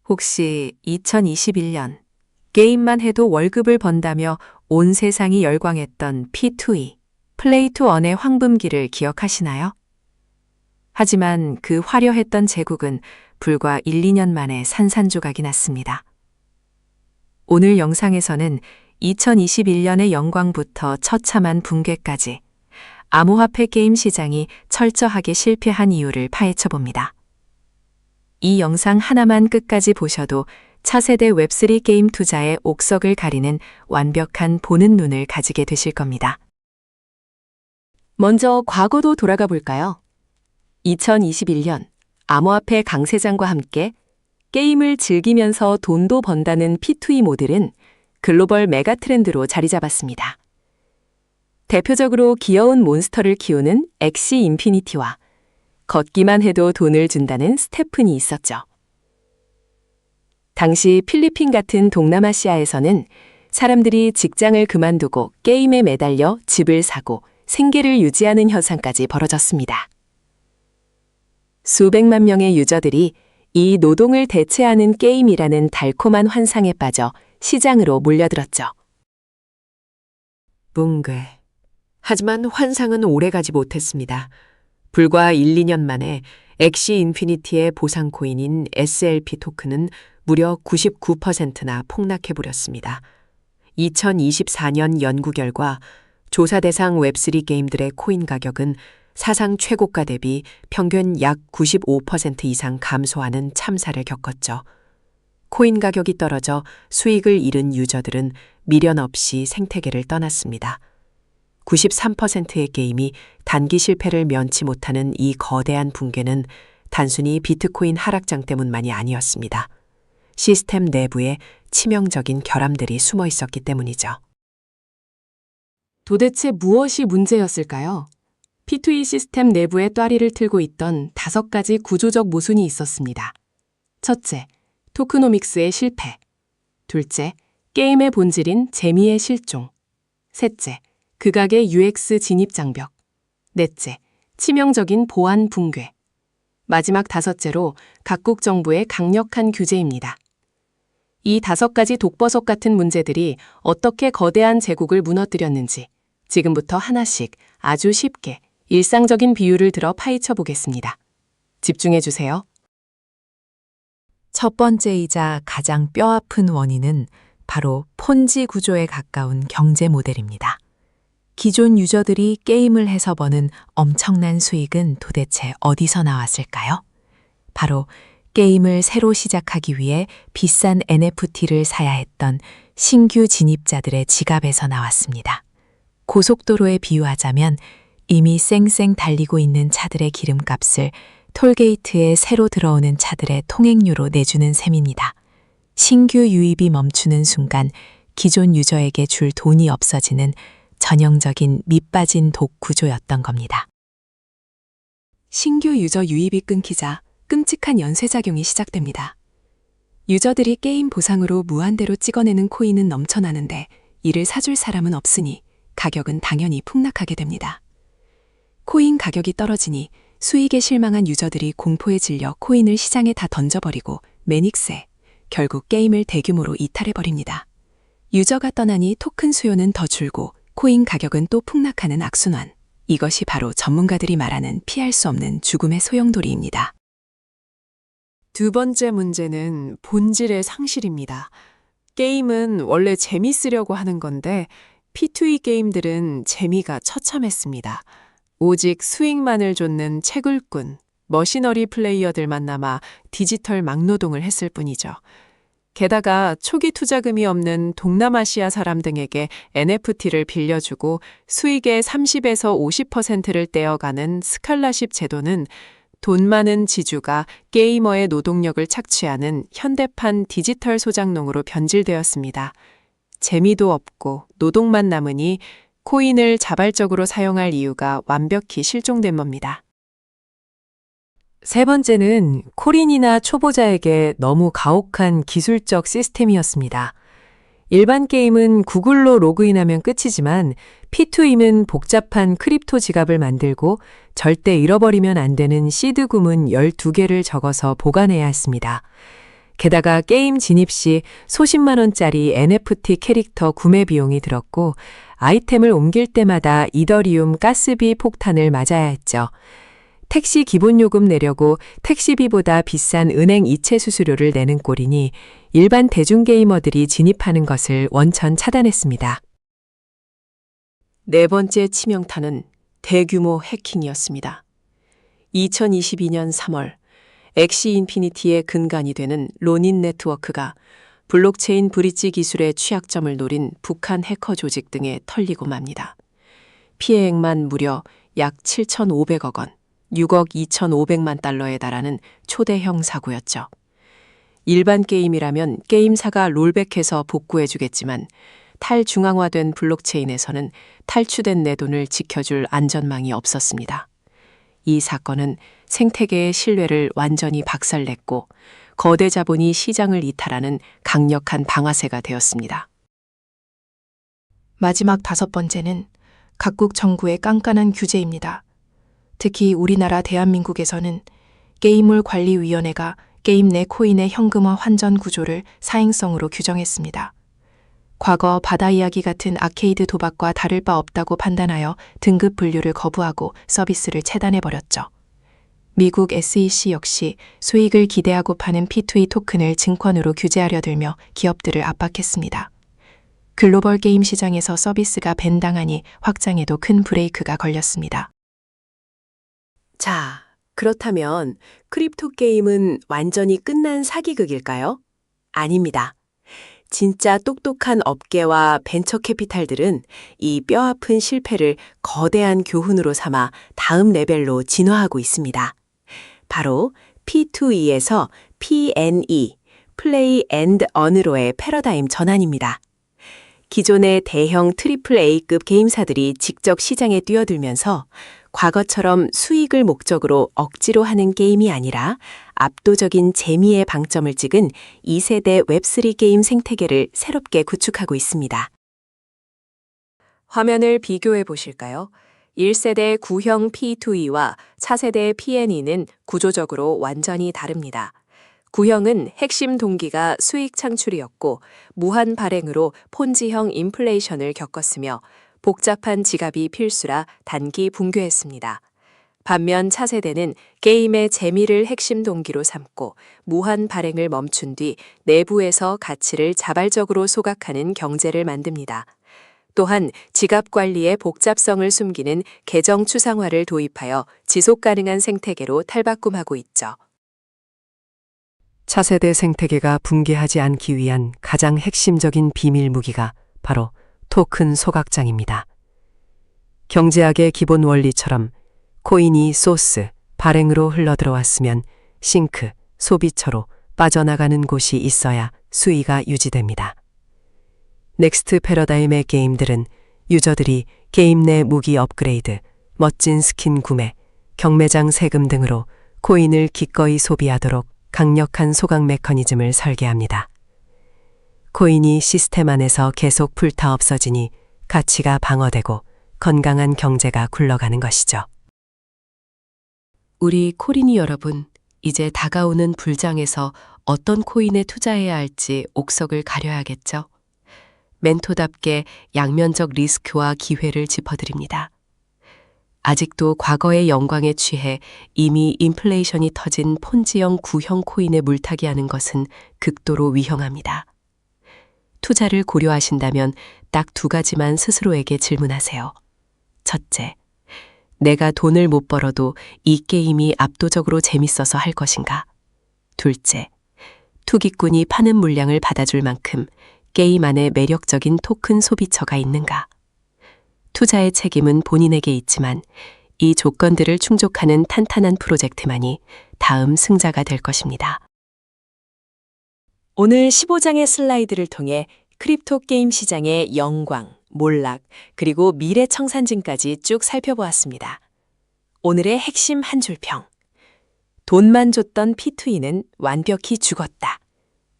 혹시 2021년 게임만 해도 월급을 번다며 온 세상이 열광했던 P2E, 플레이 투 언의 황금기를 기억하시나요? 하지만 그 화려했던 제국은 불과 1, 2년 만에 산산조각이 났습니다. 오늘 영상에서는 2021년의 영광부터 처참한 붕괴까지 암호화폐 게임 시장이 철저하게 실패한 이유를 파헤쳐 봅니다. 이 영상 하나만 끝까지 보셔도 차세대 웹3 게임 투자의 옥석을 가리는 완벽한 보는 눈을 가지게 되실 겁니다. 먼저 과거로 돌아가 볼까요? 2021년 암호화폐 강세장과 함께 게임을 즐기면서 돈도 번다는 P2E 모델은 글로벌 메가 트렌드로 자리 잡았습니다. 대표적으로 귀여운 몬스터를 키우는 엑시 인피니티와 걷기만 해도 돈을 준다는 스테픈이 있었죠. 당시 필리핀 같은 동남아시아에서는 사람들이 직장을 그만두고 게임에 매달려 집을 사고 생계를 유지하는 현상까지 벌어졌습니다. 수백만 명의 유저들이 이 노동을 대체하는 게임이라는 달콤한 환상에 빠져 시장으로 몰려들었죠. 붕괴. 하지만 환상은 오래가지 못했습니다. 불과 1, 2년 만에 엑시 인피니티의 보상 코인인 SLP 토큰은 무려 99%나 폭락해버렸습니다. 2024년 연구 결과 조사 대상 웹3 게임들의 코인 가격은 사상 최고가 대비 평균 약 95% 이상 감소하는 참사를 겪었죠. 코인 가격이 떨어져 수익을 잃은 유저들은 미련 없이 생태계를 떠났습니다. 93%의 게임이 단기 실패를 면치 못하는 이 거대한 붕괴는 단순히 비트코인 하락장 때문만이 아니었습니다. 시스템 내부에 치명적인 결함들이 숨어 있었기 때문이죠. 도대체 무엇이 문제였을까요? P2E 시스템 내부에 또아리를 틀고 있던 5가지 구조적 모순이 있었습니다. 첫째, 토크노믹스의 실패. 둘째, 게임의 본질인 재미의 실종. 셋째, 극악의 UX 진입 장벽. 넷째, 치명적인 보안 붕괴. 마지막 5째로 각국 정부의 강력한 규제입니다. 이 5가지 독버섯 같은 문제들이 어떻게 거대한 제국을 무너뜨렸는지 지금부터 하나씩 아주 쉽게 일상적인 비유를 들어 파헤쳐 보겠습니다. 집중해 주세요. 첫 번째이자 가장 뼈아픈 원인은 바로 폰지 구조에 가까운 경제 모델입니다. 기존 유저들이 게임을 해서 버는 엄청난 수익은 도대체 어디서 나왔을까요? 바로 게임을 새로 시작하기 위해 비싼 NFT를 사야 했던 신규 진입자들의 지갑에서 나왔습니다. 고속도로에 비유하자면 이미 쌩쌩 달리고 있는 차들의 기름값을 톨게이트에 새로 들어오는 차들의 통행료로 내주는 셈입니다. 신규 유입이 멈추는 순간 기존 유저에게 줄 돈이 없어지는 전형적인 밑빠진 독 구조였던 겁니다. 신규 유저 유입이 끊기자 끔찍한 연쇄작용이 시작됩니다. 유저들이 게임 보상으로 무한대로 찍어내는 코인은 넘쳐나는데 이를 사줄 사람은 없으니 가격은 당연히 폭락하게 됩니다. 코인 가격이 떨어지니 수익에 실망한 유저들이 공포에 질려 코인을 시장에 다 던져버리고 매닉세, 결국 게임을 대규모로 이탈해버립니다. 유저가 떠나니 토큰 수요는 더 줄고 코인 가격은 또 폭락하는 악순환. 이것이 바로 전문가들이 말하는 피할 수 없는 죽음의 소용돌이입니다. 두 번째 문제는 본질의 상실입니다. 게임은 원래 재밌으려고 하는 건데 P2E 게임들은 재미가 처참했습니다. 오직 수익만을 좇는 채굴꾼, 머시너리 플레이어들만 남아 디지털 막노동을 했을 뿐이죠. 게다가 초기 투자금이 없는 동남아시아 사람 등에게 NFT를 빌려주고 수익의 30에서 50%를 떼어가는 스칼라십 제도는 돈 많은 지주가 게이머의 노동력을 착취하는 현대판 디지털 소장농으로 변질되었습니다. 재미도 없고 노동만 남으니 코인을 자발적으로 사용할 이유가 완벽히 실종된 겁니다. 세 번째는 코린이나 초보자에게 너무 가혹한 기술적 시스템이었습니다. 일반 게임은 구글로 로그인하면 끝이지만 P2E는 복잡한 크립토 지갑을 만들고 절대 잃어버리면 안 되는 시드 구문 12개를 적어서 보관해야 했습니다. 게다가 게임 진입 시 수십만 원짜리 NFT 캐릭터 구매 비용이 들었고 아이템을 옮길 때마다 이더리움 가스비 폭탄을 맞아야 했죠. 택시 기본 요금 내려고 택시비보다 비싼 은행 이체 수수료를 내는 꼴이니 일반 대중 게이머들이 진입하는 것을 원천 차단했습니다. 네 번째 치명타는 대규모 해킹이었습니다. 2022년 3월 엑시 인피니티의 근간이 되는 로닌 네트워크가 블록체인 브릿지 기술의 취약점을 노린 북한 해커 조직 등에 털리고 맙니다. 피해액만 무려 약 7,500억 원, 6억 2,500만 달러에 달하는 초대형 사고였죠. 일반 게임이라면 게임사가 롤백해서 복구해주겠지만 탈중앙화된 블록체인에서는 탈취된 내 돈을 지켜줄 안전망이 없었습니다. 이 사건은 생태계의 신뢰를 완전히 박살냈고 거대 자본이 시장을 이탈하는 강력한 방아쇠가 되었습니다. 마지막 5번째는 각국 정부의 깐깐한 규제입니다. 특히 우리나라 대한민국에서는 게임물 관리위원회가 게임 내 코인의 현금화 환전 구조를 사행성으로 규정했습니다. 과거 바다 이야기 같은 아케이드 도박과 다를 바 없다고 판단하여 등급 분류를 거부하고 서비스를 차단해버렸죠. 미국 SEC 역시 수익을 기대하고 파는 P2E 토큰을 증권으로 규제하려 들며 기업들을 압박했습니다. 글로벌 게임 시장에서 서비스가 밴당하니 확장에도 큰 브레이크가 걸렸습니다. 자, 그렇다면 크립토 게임은 완전히 끝난 사기극일까요? 아닙니다. 진짜 똑똑한 업계와 벤처 캐피탈들은 이 뼈아픈 실패를 거대한 교훈으로 삼아 다음 레벨로 진화하고 있습니다. 바로 P2E에서 PNE, 플레이 앤드 언으로의 패러다임 전환입니다. 기존의 대형 AAA급 게임사들이 직접 시장에 뛰어들면서 과거처럼 수익을 목적으로 억지로 하는 게임이 아니라 압도적인 재미의 방점을 찍은 2세대 웹3 게임 생태계를 새롭게 구축하고 있습니다. 화면을 비교해 보실까요? 1세대 구형 P2E와 4세대 PNE는 구조적으로 완전히 다릅니다. 구형은 핵심 동기가 수익 창출이었고 무한 발행으로 폰지형 인플레이션을 겪었으며 복잡한 지갑이 필수라 단기 붕괴했습니다. 반면 차세대는 게임의 재미를 핵심 동기로 삼고 무한 발행을 멈춘 뒤 내부에서 가치를 자발적으로 소각하는 경제를 만듭니다. 또한 지갑 관리의 복잡성을 숨기는 계정 추상화를 도입하여 지속 가능한 생태계로 탈바꿈하고 있죠. 차세대 생태계가 붕괴하지 않기 위한 가장 핵심적인 비밀 무기가 바로 토큰 소각장입니다. 경제학의 기본 원리처럼 코인이 소스, 발행으로 흘러들어왔으면 싱크, 소비처로 빠져나가는 곳이 있어야 수위가 유지됩니다. 넥스트 패러다임의 게임들은 유저들이 게임 내 무기 업그레이드, 멋진 스킨 구매, 경매장 세금 등으로 코인을 기꺼이 소비하도록 강력한 소각 메커니즘을 설계합니다. 코인이 시스템 안에서 계속 불타 없어지니 가치가 방어되고 건강한 경제가 굴러가는 것이죠. 우리 코린이 여러분, 이제 다가오는 불장에서 어떤 코인에 투자해야 할지 옥석을 가려야겠죠? 멘토답게 양면적 리스크와 기회를 짚어드립니다. 아직도 과거의 영광에 취해 이미 인플레이션이 터진 폰지형 구형 코인에 물타기 하는 것은 극도로 위험합니다. 투자를 고려하신다면 딱 2가지만 스스로에게 질문하세요. 첫째, 내가 돈을 못 벌어도 이 게임이 압도적으로 재밌어서 할 것인가? 둘째, 투기꾼이 파는 물량을 받아줄 만큼 게임 안에 매력적인 토큰 소비처가 있는가? 투자의 책임은 본인에게 있지만 이 조건들을 충족하는 탄탄한 프로젝트만이 다음 승자가 될 것입니다. 오늘 15장의 슬라이드를 통해 크립토 게임 시장의 영광, 몰락, 그리고 미래 청산진까지 쭉 살펴보았습니다. 오늘의 핵심 한 줄평. 돈만 줬던 P2E는 완벽히 죽었다.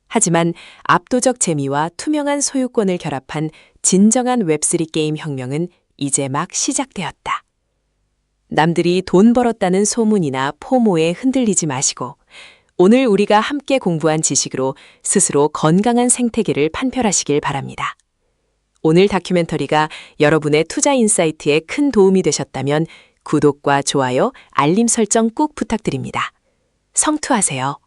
하지만 압도적 재미와 투명한 소유권을 결합한 진정한 웹3 게임 혁명은 이제 막 시작되었다. 남들이 돈 벌었다는 소문이나 포모에 흔들리지 마시고 오늘 우리가 함께 공부한 지식으로 스스로 건강한 생태계를 판별하시길 바랍니다. 오늘 다큐멘터리가 여러분의 투자 인사이트에 큰 도움이 되셨다면 구독과 좋아요, 알림 설정 꼭 부탁드립니다. 성투하세요.